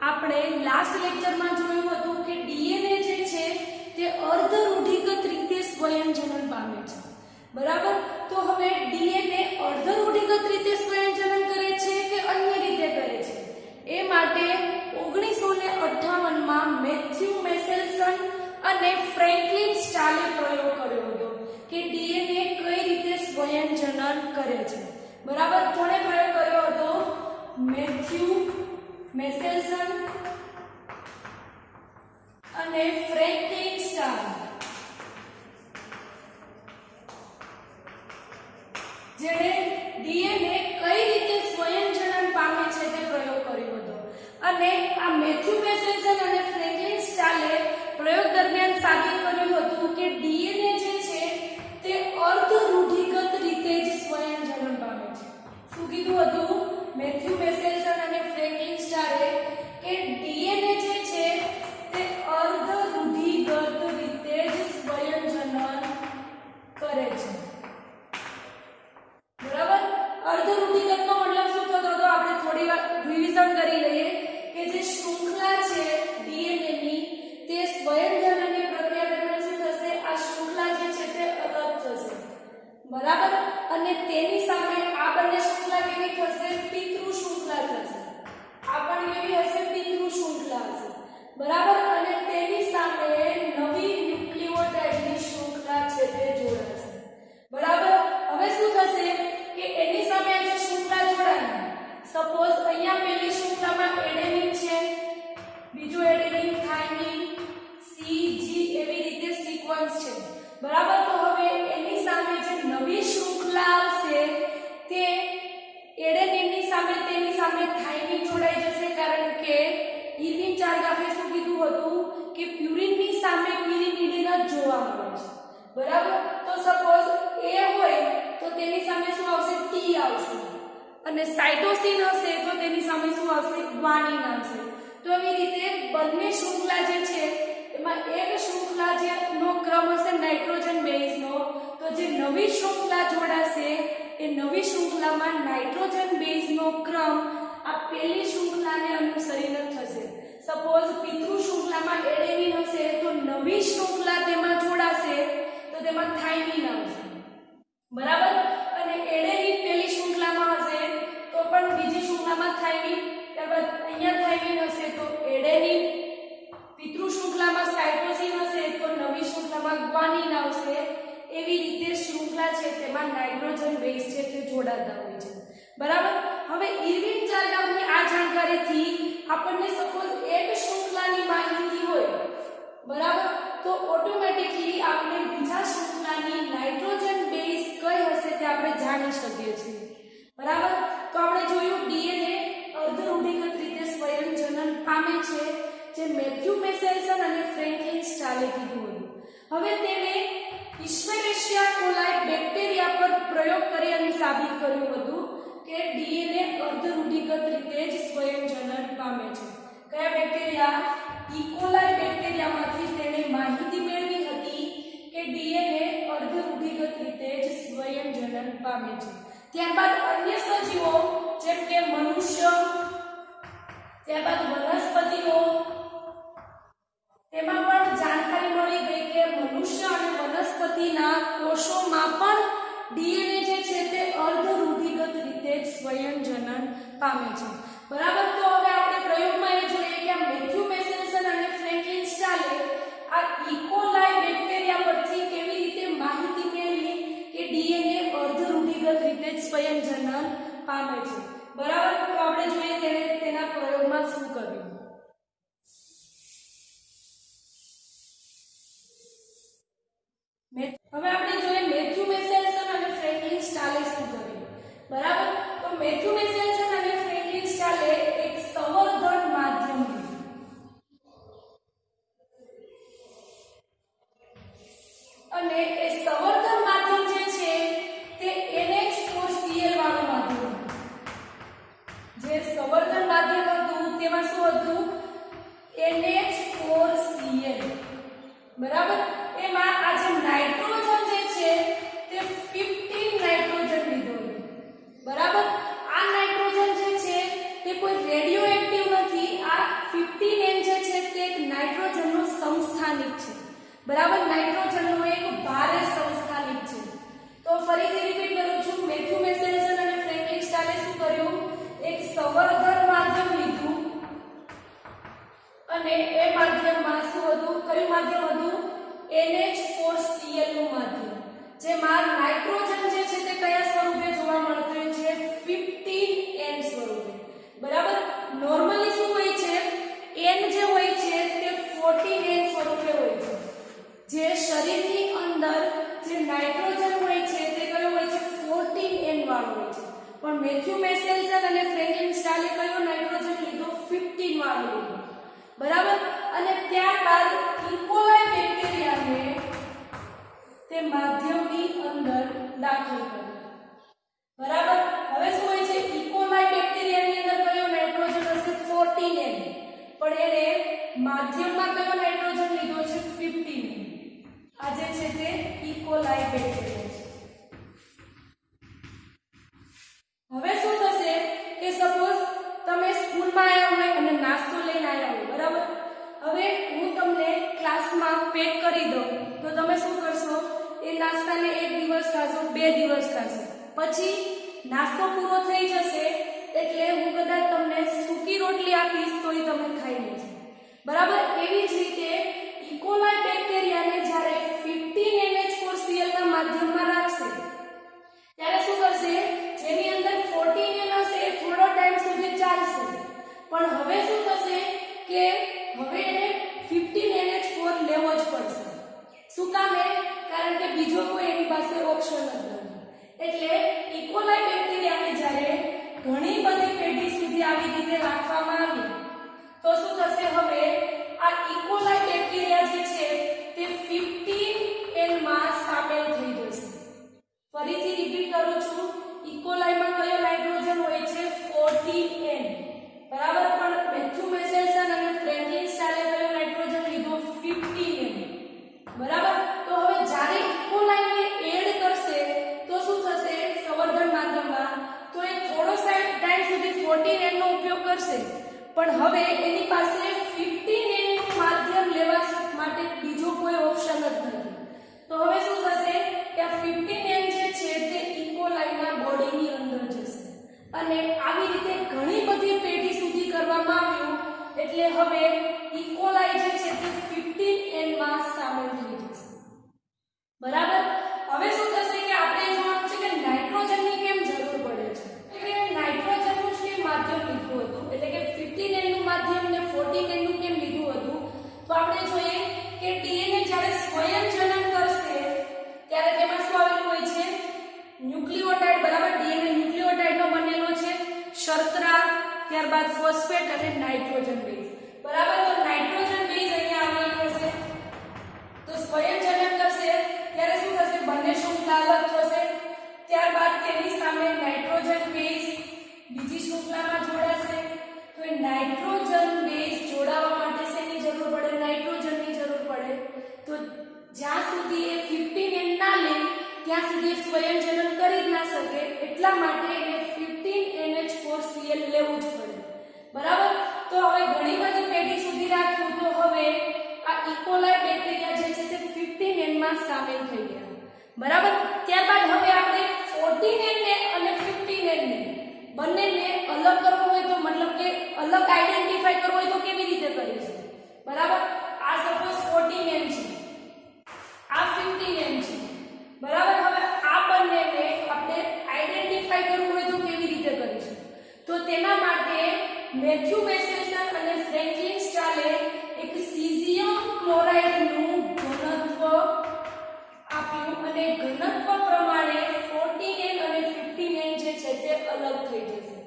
આપણે લાસ્ટ લેક્ચરમાં જોયું હતું કે ડીએનએ જે છે તે અર્ધ રૂઢિગત રીતે સ્વયંજનન પામે છે, બરાબર। તો હવે ડીએનએ અર્ધ રૂઢિગત રીતે સ્વયંજનન કરે છે કે અન્ય રીતે કરે છે, એ માટે 1958 માં મેથ્યુ મેસેલ્સન અને ફ્રેન્કલિન સ્ટાલે પ્રયોગ કર્યો હતો કે ડીએનએ કઈ રીતે સ્વયંજનન કરે છે, બરાબર। કોણે પ્રયોગ કર્યો હતો? મેથ્યુ મેસેલ્સન અને ફ્રેન્કલિન સ્ટાલ, જેણે ડીએનએ કઈ રીતે સ્વયંજનન પામે છે તે પ્રયોગ કર્યો હતો। અને આ મેથ્યુ મેસેલ્સન અને ફ્રેન્કલિન સ્ટાલે પ્રયોગ દરમિયાન સાબિત કર્યું હતું કે ડીએનએ જે છે તે અર્ધ રૂઢિગત રીતે જ સ્વયંજનન પામે છે। શું કીધું હતું મેથ્યુ મેસેલ્સન અને ફ્રેન્કલિન સ્ટાલે? કે ડીએનએ જે છે તે અર્ધ રૂઢિગત રીતે જ સ્વયંજનન કરે છે, બરાબર। અર્ધ રૂઢિગતનો મતલબ શું થતો હતો? આપણે થોડી વાર રિવિઝન કરી લઈએ કે જે શૃંખલા છે ડીએનએ ની, તે સ્વયંજનનની પ્રક્રિયા દરમિયાન શું થશે? આ શૃંખલા જે છે તે અલગ થશે, બરાબર। અને તેની સામે આ બંને શૃંખલા કેવી થશે? પિતૃ શૃંખલા થશે। આ પણ કેવી હશે? પિતૃ શૃંખલા હશે, બરાબર। અને તેની સામે નવી ન્યુક્લિઓટાઇડની શૃંખલા છે તે જોડાશે, બરાબર। હવે શું થશે કે એની સામે જે શૃંખલા જોડાય, સપોઝ અહીંયા પહેલી શૃંખલામાં એડેનિન છે, બીજું એડેનિન, થાઇમિન, સી, જી એવી રીતે સિક્વન્સ છે, બરાબર। તો હવે એની સામે જે નવી શૃંખલા આવશે તે એડેનિનની સામે તેની સામે થાઇમિન જોડાઈ જશે, કારણ કે ઇર્વિન ચાર્ગાફે શું કીધું હતું કે પ્યુરિનની સામે પિરિમિડિન જ જોવા મળે છે, બરાબર। તો સપોઝ એ હોય તો તેની સામે શું આવશે? ટી આવશે। અને સાઇટોસિન હશે તો તેની સામે શું આવશે? ગ્વાનિન આવશે। તો એવી રીતે બંને શૃંખલા જે છે એમાં એક શૃંખલા જે નો ક્રમ હશે નાઇટ્રોજન બેઝનો, તો જે નવી શૃંખલા જોડાશે એ નવી શૃંખલામાં નાઇટ્રોજન બેઝનો ક્રમ આ પહેલી શૃંખલાને અનુસરીને થશે। સપોઝ પિતૃ શૃંખલામાં એડેનિન હશે તો નવી શૃંખલા તેમાં જોડાશે તો તેમાં થાઇમિન આવશે, બરાબર। અને એડેનિન પહેલી શૃંખલામાં હશે તો પણ બીજી શૃંખલામાં થાઇમિન, ત્યારબાદ અહીંયા થાઇમિન હશે તો એડેનિન, પિતૃ શૃંખલામાં સાઇટોસિન હશે તો નવી શૃંખલામાં ગ્વાનિન આવશે। એવી રીતે શૃંખલા છે તેમાં નાઇટ્રોજન બેઝ છે તે જોડાતા હોય છે, બરાબર। હવે ઇર્વિન ચાર્ગાફની આ જાણકારીથી આપણને સપોઝ એક શૃંખલાની માહિતી હોય, બરાબર, તો ઓટોમેટિકલી આપણે બીજા શૃંખલાની નાઇટ્રોજન બેઝ કઈ હશે તે આપણે જાણી શકીએ છીએ, બરાબર। તો આપણે જોયું ડીએનએ અર્ધ રૂઢિગત રીતે સ્વયંજનન પામે છે, જે મેથ્યુ મેસેલ્સન અને ફ્રેન્કલિન સ્ટાલે કીધું હતું। હવે તેણે ઇશ્વેરેશિયા કોલાઈ બેક્ટેરિયા પર પ્રયોગ કરી અને સાબિત કર્યું હતું કે ડીએનએ અર્ધ રૂઢિગત રીતે જ સ્વયંજનન પામે છે। કયા બેક્ટેરિયા? ઇકોલાઈ બેક્ટેરિયામાંથી તેણે માહિતી મેળવી હતી કે ડીએનએ અર્ધ રૂઢિગત રીતે જ સ્વયંજનન પામે છે। ત્યારબાદ અન્ય સજીવો જેમ કે મનુષ્ય, ત્યારબાદ વનસ્પતિઓ, તેમાં પણ જાણકારી મળી ગઈ કે મનુષ્ય અને વનસ્પતિના કોષોમાં પણ ડીએનએ જે છે તે અર્ધ રૂઢિગત રીતે જ સ્વયંજનન પામે છે, બરાબર। તો હવે આપણે પ્રયોગમાં એ જોઈએ કે આ મેથ્યુ મેસેલ્સન અને ફ્રેન્કલિન સ્ટાલે આ ઇકોલાઈ બેક્ટેરિયા પરથી કેવી રીતે માહિતી મેળવી કે ડીએનએ અર્ધ રૂઢિગત રીતે જ સ્વયંજનન પામે છે, બરાબર। તો આપણે જોઈએ તેણે તેના પ્રયોગમાં શું કર્યું। હવે આપણે જોઈએ મેથ્યુ મેસેલ્સન અને ફ્રેન્કલિન સ્ટાલે શું કર્યું, બરાબર। તો મેથ્યુ મેસેલ્સન અને ફ્રેન્કલિન સ્ટાલે એક સંવર્ધન માધ્યમ લીધું, અને એ સંવર્ધન માધ્યમ જે છે તે NH4Cl વાળું માધ્યમ, જે સંવર્ધન માધ્યમ હતું તેમાં શું હતું? પણ મેથ્યુ મેસેલ્સન અને ફ્રેન્કલિન સ્ટાલે કયો નાઇટ્રોજન લીધો 15 વાળો લીધો બરાબર અને ત્યારબાદ ઇકોલાઈ બેક્ટેરિયાને તે માધ્યમની અંદર દાખલ કર્યો બરાબર હવે શું હોય છે ઇકોલાઈ બેક્ટેરિયાની અંદર કયો નાઇટ્રોજન હશે 14N પણ એને માધ્યમમાં કયો નાઇટ્રોજન લીધો છે 15N આ જે છે તે ઇકોલાઈ બેક્ટેરિયા છે હવે શું થશે કે સપોઝ તમે સ્કૂલમાં આવ્યા હોય અને નાસ્તો લઈને આવ્યા હોય બરાબર હવે હું તમને ક્લાસમાં પેક કરી દઉં તો તમે શું કરશો એ નાસ્તાને એક દિવસ ખાશો બે દિવસ ખાશો પછી નાસ્તો પૂરો થઈ જશે એટલે હું કદાચ તમને સૂકી રોટલી આપીશ તો એ તમે ખાઈ લેજો બરાબર એવી જ રીતે ઇકોલાઈ બેક્ટેરિયાને જ્યારે 15NH4Cl ના માધ્યમમાં રાખશે ત્યારે શું કરશે જેની અંદર 14N હશે એ થોડો ટાઈમ સુધી ચાલશે પણ હવે શું થશે કે હવે એને 15NH4 લેવો જ પડશે શું કામ કારણ કે બીજો કોઈ એની પાસે ઓપ્શન જ નથી એટલે ઇકોલાઈ બેક્ટેરિયાને જ્યારે ઘણી બધી પેઢી સુધી આવી રીતે રાખવામાં આવી તો શું થશે હવે આ ઇકોલાઈ બેક્ટેરિયા જે છે તે 15N માં સામેલ થઈ જશે ફરીથી રિપીટ કરું છું ઇકોલાઈમાં કયો નાઇટ્રોજન હોય છે 14N બરાબર પણ મેથ્યુ મેસેલ્સન અને ફ્રેન્કલિન સ્ટાલે કયો નાઇટ્રોજન લીધો 15N બરાબર તો હવે જ્યારે ઇકોલાઈને એડ કરશે તો શું થશે સંવર્ધન માધ્યમમાં તો એ થોડો ટાઈમ સુધી 14N નો ઉપયોગ કરશે પણ હવે એની પાસે 15N નું માધ્યમ લેવા માટે બીજો કોઈ ઓપ્શન જ નથી તો હવે શું થશે કે આ 15N જે છે તે ઇકોલાઈના બોડીની અંદર જશે અને આવી રીતે ઘણી બધી પેઢી સુધી કરવામાં આવ્યું એટલે હવે ઇકોલાઈ જે છે તે 15N માં સામેલ થઈ જશે બરાબર હવે શું થશે કે આપણે જોવાનું છે કે નાઇટ્રોજનની કેમ જરૂર પડે છે કે નાઇટ્રોજનનું જે માધ્યમ લીધું હતું એટલે કે 15N નું માધ્યમ ને 14N નું કેમ લીધું હતું તો આપણે જોઈએ કે ડીએનએ જ્યારે સ્વયંજનન કરશે ત્યારે તેમાં શું આવેલું હોય છે ન્યુક્લિયોટાઇડ બરાબર ડીએનએ ન્યુક્લિયોટાઇડનો બનેલો છે શર્કરા ત્યારબાદ ફોસ્ફેટ અને નાઇટ્રોજન બેઝ બરાબર તો નાઇટ્રોજન બેઝ અહીંયા આવેલી હશે તો સ્વયંજનન કરશે ત્યારે શું થશે બંને શૃંખલા અલગ થશે ત્યારબાદ તેની સામે નાઇટ્રોજન બેઝ બીજી શૃંખલામાં જોડાશે તો એ નાઇટ્રોજન બેઝ જોડાવા માટે શેની જરૂર પડે નાઇટ્રોજનની જરૂર પડે તો જ્યાં સુધી એ 15N ના લે ત્યાં સુધી સ્વયંજનન કરી જ ના શકે એટલા માટે એને 15NH4Cl લેવું જ પડે બરાબર તો હવે ઘણી બધી પેઢી સુધી રાખ્યું તો હવે આ ઇકોલાઈ બેક્ટેરિયા જે છે તે 15N માં સામેલ થઈ ગયા બરાબર ત્યારબાદ હવે આપણે 14N ને અને 15N ને બંનેને અલગ કરવો હોય તો મતલબ કે અલગ આઈડેન્ટિફાઈ કરવો હોય તો કેવી રીતે કરીશું બરાબર આ સપોઝ 14N છે આ 15N છે બરાબર હવે આ બંનેને આપણે આઈડેન્ટિફાઈ કરવું હોય તો કેવી રીતે કરીશું તો તેના માટે મેથ્યુ મેસેલ્સન અને ફ્રેન્કલિન સ્ટાલે એક સીઝિયમ ક્લોરાઇડનું ઘનત્વ આપ્યું અને ઘનત્વ પ્રમાણે 14N અને 15N જે છે તે અલગ થઈ જશે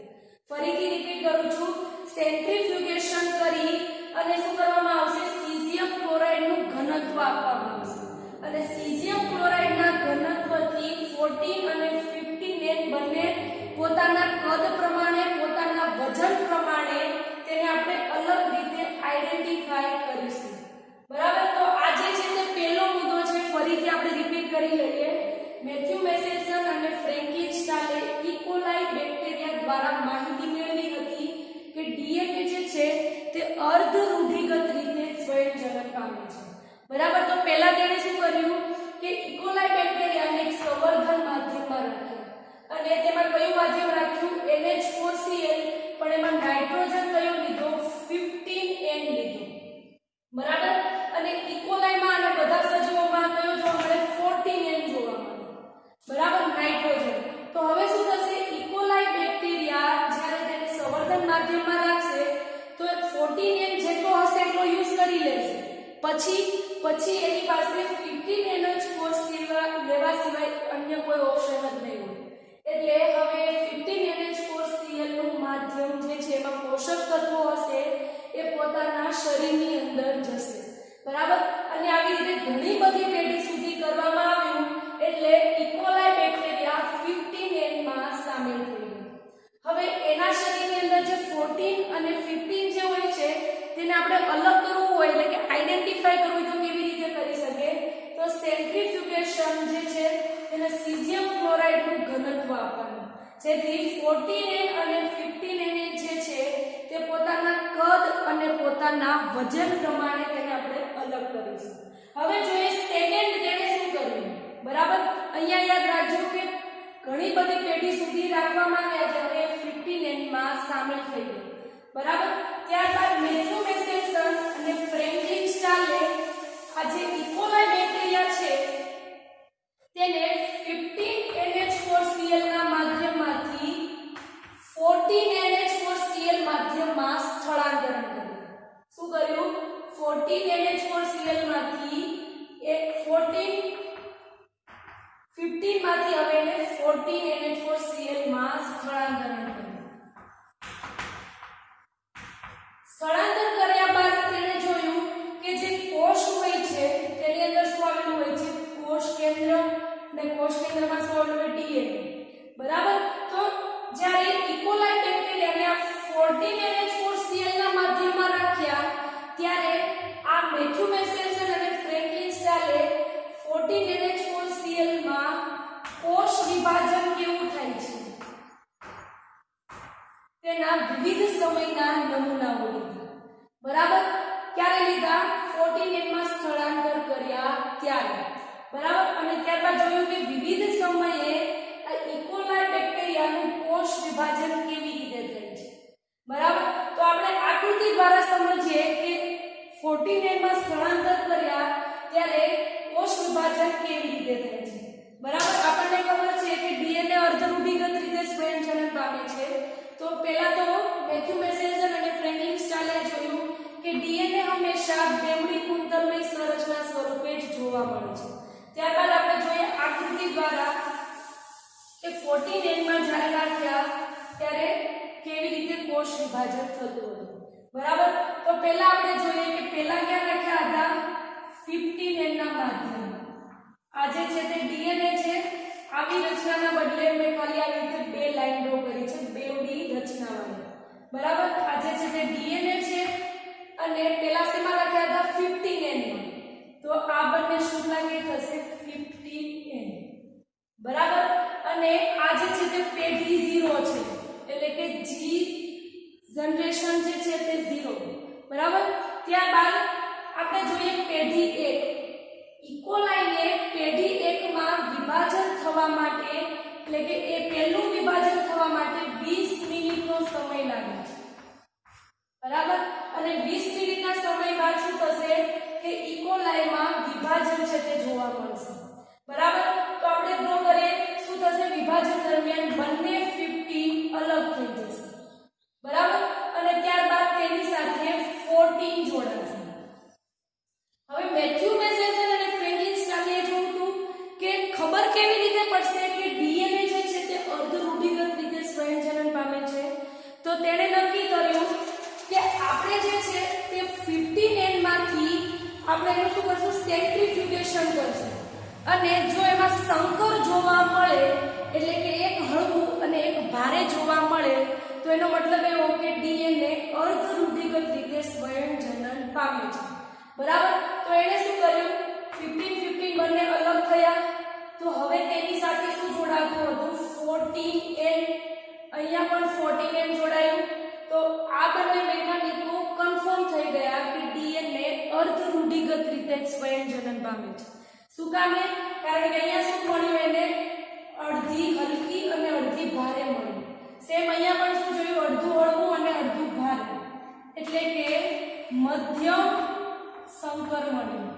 ફરીથી રિપીટ કરું છું સેન્ટ્રીફ્યુગેશન કરી અને શું કરવામાં આવશે સીઝિયમ ક્લોરાઇડનું ઘનત્વ આપવામાં આવશે અને સીઝિયમ ક્લોરાઇડના ઘનત્વથી 14 અને 15N બંને પોતાના કદ પ્રમાણે પોતાના વજન પ્રમાણે તેને આપણે અલગ રીતે આઈડેન્ટિફાઈ કરીશું બરાબર તો આ જે છે તે પહેલો મુદ્દો છે ફરીથી આપણે રિપીટ કરી લઈએ મેથ્યુ મેસેલ્સન અને ફ્રેન્કલિન સ્ટાલે ઇકોલાઈ બેક્ટેરિયા દ્વારા માહિતી મેળવી હતી કે ડીએનએ જે છે તે અર્ધ રૂઢિગત રીતે સ્વયંજનન પામે છે બરાબર તો પહેલા તેણે શું કર્યું કે ઇકોલાઈ બેક્ટેરિયાને એક સંવર્ધન માધ્યમમાં રાખ્યો અને તેમાં કયું માધ્યમ રાખ્યું NH4Cl પણ એમાં નાઇટ્રોજન કયો લીધો 15N લીધો બરાબર અને ઇકોલાઈમાં અને બધા સજીવોમાં કયો જોવા મળે 14N જોવા મળે બરાબર નાઇટ્રોજન તો હવે શું થશે ઇકોલાઈ બેક્ટેરિયા જ્યારે તેને સંવર્ધન માધ્યમમાં રાખશે તો 14N જેટલો હશે એટલો યુઝ કરી લેશે પછી એની પાસે 15NH4 લેવા સિવાય અન્ય કોઈ ઓપ્શન જ નહીં હોય એટલે હવે 15 જેથી 14N અને 15N જે છે તે પોતાના કદ અને પોતાના વજન પ્રમાણે તેને આપણે અલગ કરીશું. હવે જોઈએ સેકન્ડ તેને શું કર્યું. બરાબર, અહીંયા યાદ રાખજો કે ઘણી બધી પેઢી સુધી રાખવામાં આવ્યા છે. હવે 15N માં સામેલ થઈ ગઈ. બરાબર, ત્યારબાદ મેથ્યુ મેસેલ્સન અને ફ્રેન્કલિન સ્ટાલે આ જે ઇકોલાઈ બેક્ટેરિયા છે તેને 15NH4Cl ના માધ્યમમાંથી 14NH4Cl માધ્યમમાં સ્થળાંતરણ કર્યું. શું કર્યું? 14NH4Cl માંથી 15 માંથી હવે એને 14NH4Cl માં સ્થળાંતરણ કર્યું. સ્થળાંતર કર્યા બાદ તેણે જોયું કે જે કોષ હોય છે તેની અંદર શું આવેલું હોય છે? કોષ કેન્દ્ર, અને કોષ કેન્દ્રમાં શું આવેલું હોય? DNA. બરાબર, તો જ્યારે ઇકોલાઈ બેક્ટેરિયાને આ 14NH4Cl ના માધ્યમમાં રાખ્યા ત્યારે આ મેથ્યુ મેસેલ્સન અને ફ્રેન્કલિન સ્ટાલે 14NH4Cl માં કોષ વિભાજન કેવું થાય છે તેના વિવિધ સમયના નમૂનાઓ લીધા. બરાબર, ક્યારે લીધા? 14N માં સ્થળાંતર કર્યા ત્યારે. બરાબર, અને ત્યારબાદ જોયું કે વિવિધ સમયે આ ઇકોલાઈ બેક્ટેરિયાનું કોષ વિભાજન કેવી રીતે થાય છે. બરાબર, તો આપણે આકૃતિ દ્વારા સમજીએ કે 14N માં સ્થળાંતર કર્યા ત્યારે કોષ વિભાજન કેવી રીતે થાય છે. બરાબર, આપણને ખબર છે કે DNA અર્ધરૂઢિગત રીતે સ્વયંજનન પામે છે. તો પહેલા તો મેથ્યુ મેસેલ્સન અને ફ્રેન્કલિન સ્ટાલે જોયું કે DNA હંમેશા બેવડી કુંતલમય સંરચના સ્વરૂપે જ જોવા મળે છે. ત્યારબાદ આપણે જોઈએ આકૃતિ દ્વારા કે 14N માં જ્યારે રાખ્યા ત્યારે કેવી રીતે કોષ વિભાજન થતું હતું. બરાબર, તો પહેલા આપણે જોઈએ કે પહેલા ક્યાં રાખ્યા હતા? 15N ના માધ્યમમાં. આ જે છે તે DNA છે. આવી રચનાના બદલે મેં ખાલી આવી રીતે બે લાઈન ડ્રો કરી છે, બેવડી રચનાવાળી. બરાબર, આ જે છે તે DNA છે અને પહેલા શેમાં રાખ્યા હતા? 15N માં. તો આ બંને શૃંખલા કે થશે 15N. બરાબર, અને આ જે છે તે પેઢી 0 છે, એટલે કે G જનરેશન જે છે તે 0. બરાબર, ત્યારબાદ આપણે જોઈએ પેઢી 1. ઇકોલાઈને પેઢી 1 માં વિભાજન થવા માટે, એટલે કે એ પહેલું વિભાજન થવા માટે 20 મિનિટનો સમય લાગે છે. બરાબર, અને 20 મિનિટના સમય બાદ શું થશે કે ઇકોલાઈમાં વિભાજન છે તે જોવા મળશે. બરાબર, તો આપણે ડ્રો કરીએ શું થશે? વિભાજન દરમિયાન બંને 15 અલગ થઈ જશે. બરાબર, અને ત્યારબાદ તેની સાથે 14 જોડાશે. હવે મેથ્યુ મેસેલ્સન અને ફ્રેન્કલિન સ્ટાલે જોયું હતું કે ખબર કેવી રીતે પડશે કે DNA જે છે તે અર્ધરૂઢિગત રીતે સ્વયંજનન પામે છે. તો તેણે નક્કી કર્યું કે આપણે જે છે તે 15N માંથી આપણે એનું શું કરશું? સેન્ટ્રીફ્યુગેશન કરશું. અને જો એમાં સંકર જોવા મળે, એટલે કે એક હળવું અને એક ભારે જોવા મળે, તો એનો મતલબ એવો કે DNA અર્ધરૂઢિગત રીતે સ્વયંજનન પામે છે. બરાબર, તો એણે શું કર્યું? 15 બંને અલગ થયા. તો હવે તેની સાથે શું જોડાતું હતું? 14N. અહીંયા પણ 14N જોડાયું. તો આ બંને વૈજ્ઞાનિકો કન્ફર્મ થઈ ગયા કે DNA અર્ધરૂઢિગત રીતે સ્વયંજનન પામે છે. શું કામે? કારણ કે અહીંયા શું મળ્યું એને? અડધી હલકી અને અડધી ભારે મળી. સેમ અહીંયા પણ શું જોયું? અડધું હળવું અને અડધું ભારે, એટલે કે મધ્યમ સંકર મળ્યું.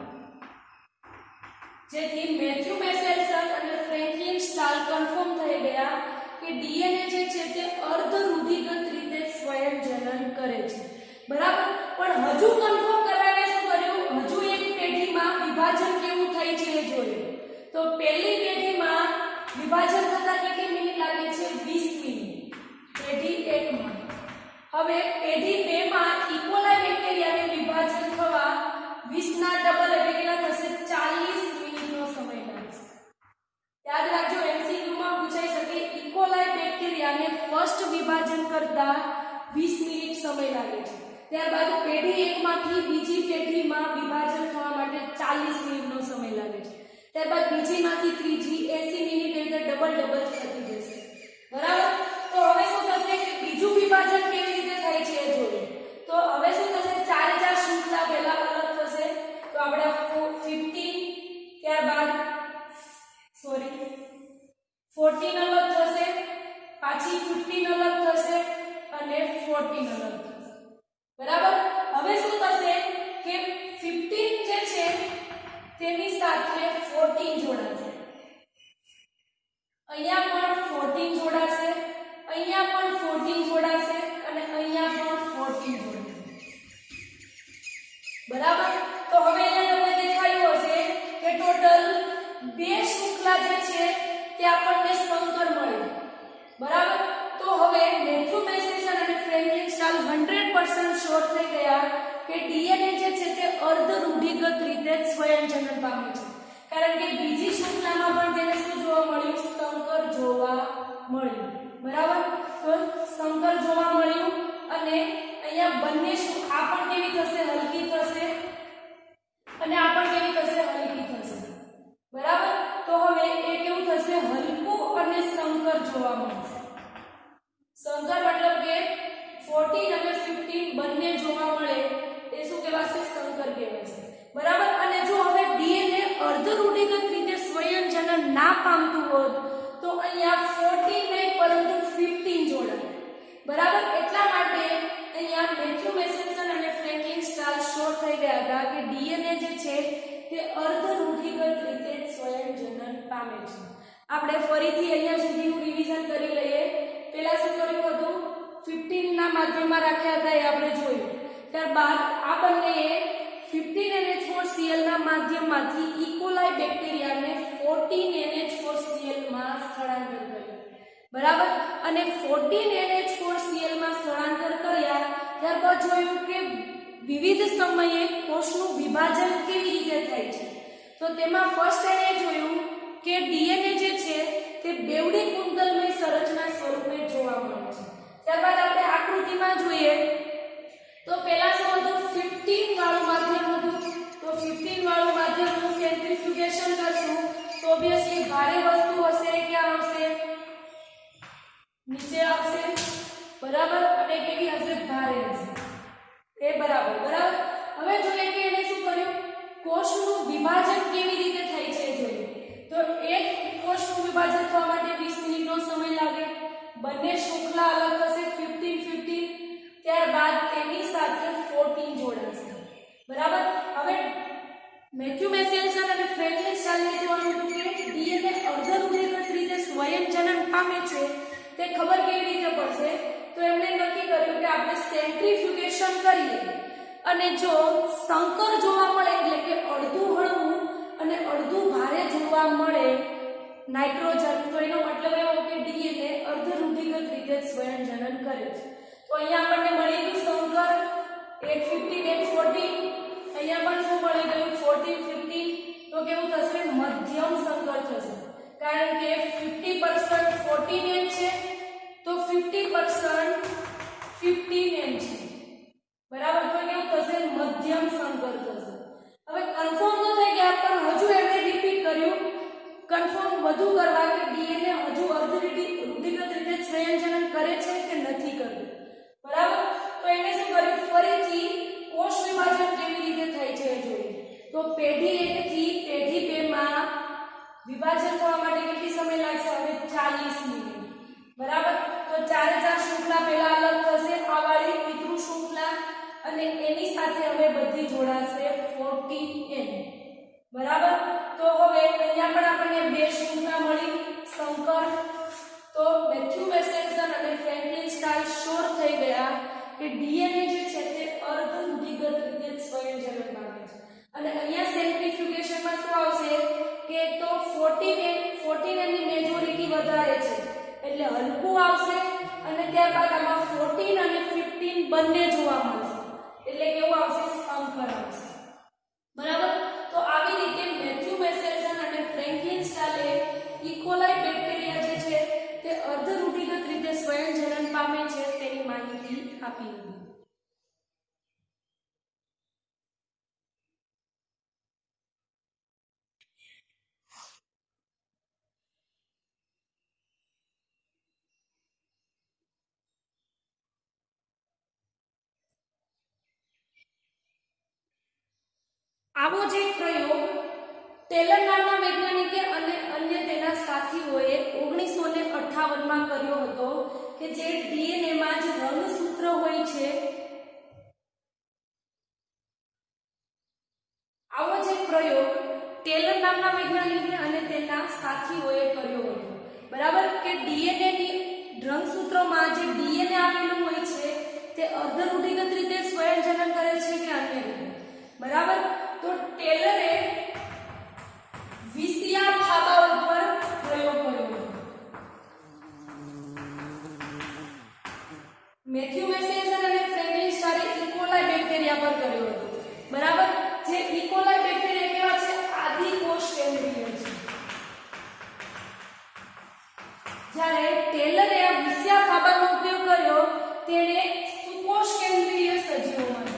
જેથી મેથ્યુ મેસેલ્સન અને ફ્રેન્કલિન સ્ટાલ કન્ફર્મ થઈ ગયા કે DNA જે છે તે અર્ધરૂઢિગત રીતે સ્વયંજનન કરે છે. બરાબર, પણ હજુ કન્ફર્મ કરવાને શું કર્યું? હજુ એક પેઢીમાં વિભાજન કેવું થાય છે એ જોયું. તો પહેલી પેઢીમાં વિભાજન થતા કેટલી મિનિટ લાગે છે? 20 મિનિટ પેઢી 1 માં. હવે પેઢી 2 માં ઇકોલાઈ બેક્ટેરિયાને વિભાજન થવા 20 ના ડબલ એટલે કેટલા થશે? 40 મિનિટનો સમય લાગશે. યાદ રાખજો, MCQ માં પૂછાઈ શકે ઇકોલાઈ બેક્ટેરિયાને ફર્સ્ટ વિભાજન કરતા 20 મિનિટ સમય લાગે છે. ત્યારબાદ પેઢી 1 માંથી બીજી પેઢીમાં વિભાજન થવા માટે 40 મિનિટનો સમય લાગે છે. ત્યારબાદ બીજીમાંથી ત્રીજી 80 મિનિટ એટલે ડબલ થતી જશે. બરાબર, 14 અલગ થશે, પાછી 15 અલગ થશે અને 14 અલગ થશે. બરાબર. હવે શું થશે કે 15 જે છે તેની સાથે 14 જોડાશે. અહીંયા પણ 14 જોડાશે, અહીંયા પણ 14 જોડાશે અને અહીંયા પણ 14 જોડાશે. બરાબર. તો હવે અહીંયા તમને દેખાયું હશે કે ટોટલ બે શૃંખલા જે છે તે આપણને સંકર મળી. બરાબર. તો હવે મેથ્યુ મેસેસન અને ફ્રેન્કલિન સ્ટાલ 100% શ્યોર થઈ ગયા કે ડીએનએ જે છે તે અર્ધ રૂઢિગત રીતે જ સ્વયંજનન પામે છે. કારણ કે બીજી શૃંખલામાં પણ તેને શું જોવા મળ્યું? સંકર જોવા મળ્યું. બરાબર. તો સંકર જોવા મળ્યું અને અહીંયા બંને આ પણ કેવી થશે? હલકી થશે અને આ પણ કેવી થશે? હલકી થશે. બરાબર. તો હવે એ કેવું થશે? હલકું અને સંકર જોવા મળશે. સંકર મતલબ કે 14 અને 15 બંને જોવા મળે એ શું કહેવાશે? સંકર કહેવાશે. બરાબર. અને જો હવે ડીએનએ અર્ધ રૂઢિગત રીતે સ્વયંજનન ના પામતું હોત તો અહીંયા 14 નહીં પરંતુ 15 જોડાય. બરાબર. એટલા માટે અહીંયા મેથ્યુ મેસેસન અને ફ્રેન્કલિન સ્ટાલ શ્યોર થઈ ગયા હતા કે ડીએનએ જે છે તે અર્ધ રૂઢિગત રીતે સ્વયંજનન પામે છે. આપણે ફરીથી અહીંયા સુધીનું રિવિઝન કરી લઈએ. પહેલા શું કર્યું હતું? 15 ના માધ્યમમાં રાખ્યા હતા એ આપણે જોયું. ત્યારબાદ આ બંનેએ 15 NH4Cl ના માધ્યમમાંથી ઇકોલાઈ બેક્ટેરિયાને 14 NH4Cl માં સ્થળાંતર કર્યું. બરાબર. અને 14 NH4Cl માં સ્થળાંતર કર્યા ત્યારબાદ જોયું કે વિવિધ સમયે કોષનું વિભાજન કેવી રીતે થાય છે. તો તેમાં ફર્સ્ટ એને જોયું કે ડીએનએ જે છે તે બેવડી કુંતલમય સંરચના સ્વરૂપે જોવા મળે છે. ત્યારબાદ આપણે આકૃતિમાં જોઈએ તો પહેલા શું હતું? 15 વાળું માધ્યમ હતું. તો 15 વાળું માધ્યમનું સેન્ટ્રીફ્યુગેશન કરશું તો ઓબ્વિયસલી ભારે વસ્તુ હશે, ક્યાં આવશે? નીચે આવશે. બરાબર. અને કેવી હશે? ભારે હશે. એ બરાબર. બરાબર. હવે જોઈએ કે એને શું કર્યું? કોષનું વિભાજન કેવી રીતે થાય છે જોયું. તો એક કોષનું વિભાજન થવા માટે 20 મિનિટનો સમય લાગે. બંને શૃંખલા અલગ થશે 15-15. ત્યારબાદ તેની સાથે 14 જોડાશે. બરાબર. હવે મેથ્યુ મેસેસન અને ફ્રેન્કલિન સ્ટાલને જોવાનું હતું કે ડીએનએ અર્ધ રૂઢિગત રીતે સ્વયંજનન પામે છે તે ખબર કેવી રીતે પડશે? તો એમણે નક્કી કર્યું કે આપણે સેન્ટ્રીફ્યુગેશન કરીએ અને જો સંકર જોવા મળે એટલે કે અડધું હળવું અને અડધું ભારે જોવા મળે નાઇટ્રોજન, તો એનો મતલબ એવો કે ડીએનએ અર્ધ રૂઢિગત રીતે સ્વયંજનન કરે છે. તો અહીંયા આપણને મળી ગયું સંકર 8-15-8-14. અહીંયા પણ શું મળી ગયું? 14-15. તો કેવું થશે? મધ્યમ સંકર થશે. કારણ કે 50% 14N છે તો 50% 15N છે. બરાબર. તો કેવું થશે? મધ્યમ સંકર થશે. હવે કન્ફર્મ તો થઈ ગયા પણ હજુ એમણે રિપીટ કર્યું કન્ફર્મ વધુ કરવા કે ડીએનએ હજુ અર્ધ રૂઢિગત રીતે સંયોજન કરે છે કે નથી કરતું. બરાબર. તો એમણે શું કર્યું? ફરીથી કોષ વિભાજન કેવી રીતે થાય છે એ જોયું. તો પેઢી 1 થી પેઢી 2 માં વિભાજન થવા માટે કેટલી સમય લાગશે? હવે 40 મિનિટ. બરાબર. તો 4 શૃંખલા પહેલા અલગ થશે. આ વાળી પિતૃ શૃંખલા અને એની સાથે હવે બધી જોડાશે 14N. બરાબર. તો હવે અહીંયા પણ આપણને બે શૃંખલા મળી સંકર. તો મેથ્યુ મેસેસન અને ફ્રેન્કલિન સ્ટાલ શ્યોર થઈ ગયા કે ડીએનએ જે છે તે અર્ધ રૂઢિગત રીતે સ્વયંજનન પામે છે. અને અહીંયા સેન્ટ્રીફ્યુગેશનમાં શું આવશે કે તો 14N ની મેજોરિટી વધારે છે એટલે હલકું આવશે અને ત્યારબાદ આમાં 14 અને 15 બંને જોવા મળશે એટલે કેવું આવશે? સંકર આવશે. બરાબર. તો આવી રીતે મેથ્યુ મેસેસન અને ફ્રેન્કલિન સ્ટાલે ઇકોલાઈ બેક્ટેરિયા જે છે તે અર્ધ રૂઢિગત રીતે સ્વયંજનન પામે છે તેની માહિતી આપી હતી. આવો જે પ્રયોગ ટેલર નામના વૈજ્ઞાનિકે અને અન્ય તેના સાથીઓએ 1900 પેપરમાં કર્યો હતો કે જે ડીએનએ માં જ રંગસૂત્ર હોય છે, આવો જ એક પ્રયોગ ટેલર નામના વૈજ્ઞાનિકે અને તેના સાથીઓએ કર્યો હતો. બરાબર કે ડીએનએ ની રંગસૂત્રમાં જે ડીએનએ આવેલું હોય છે તે અર્ધરૂઢિગત રીતે સ્વયંજનન કરે છે કે અન્ય રીતે. બરાબર, તો ટેલરે વિસિયા ફાબા ઉપર પ્રયોગ કર્યો હતો. મેથ્યુ મેસેન્જર અને ફ્રેન્કલિન સ્ટારે ઇકોલાઈ બેક્ટેરિયા પર કર્યો હતો. બરાબર, જે ઇકોલાઈ બેક્ટેરિયા કેવા છે? આદિ કોષ કેન્દ્રીય છે. જ્યારે ટેલરે આ વિસિયા ફાબાનો ઉપયોગ કર્યો તેને સુકોષ કેન્દ્રીય સજીવોમાં.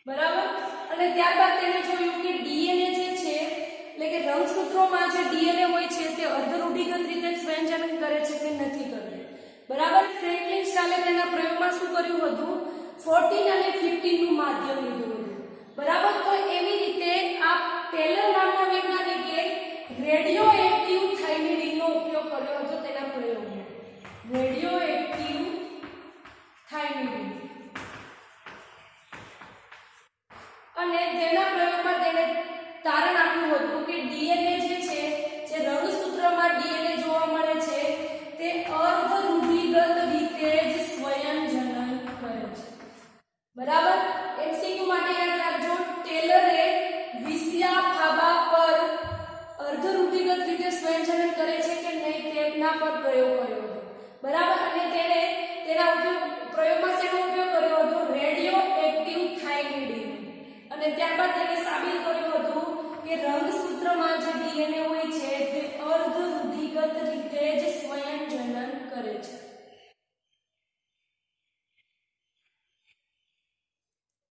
બરાબર, અને ત્યારબાદ તેને જોયું કે ડીએનએ જે છે એટલે કે રંગસૂત્રોમાં જે ડીએનએ હોય છે તે અર્ધરૂઢિગત રીતે સ્વયંજનન કરે છે કે નથી કરતું. બરાબર, ફ્રેન્કલિન સ્ટાલે તેના પ્રયોગમાં શું કર્યું હતું? 14 અને 15 નું માધ્યમ લીધું હતું. બરાબર, તો એવી રીતે આ ટેલર નામના વૈજ્ઞાનિકે રેડિયો એક્ટિવ થાઇમિડિનનો ઉપયોગ કર્યો હતો તેના પ્રયોગમાં. રેડિયો એક્ટિવ થાઇમિડિન, અને તેના પ્રયોગમાં તેને તારણ આપ્યું હતું કે ડીએનએ જે છે, જે રંગસૂત્રમાં ડીએનએ જોવા મળે છે તે અર્ધરૂઢિગત રીતે જ સ્વયંજનન કરે છે. બરાબર, એમસીક્યુ માટે યાદ રાખજો, ટેલરે વિસિયા ફાબા પર અર્ધરૂઢિગત રીતે સ્વયંજનન કરે છે કે નહીં તેના પર પ્રયોગ કર્યો હતો.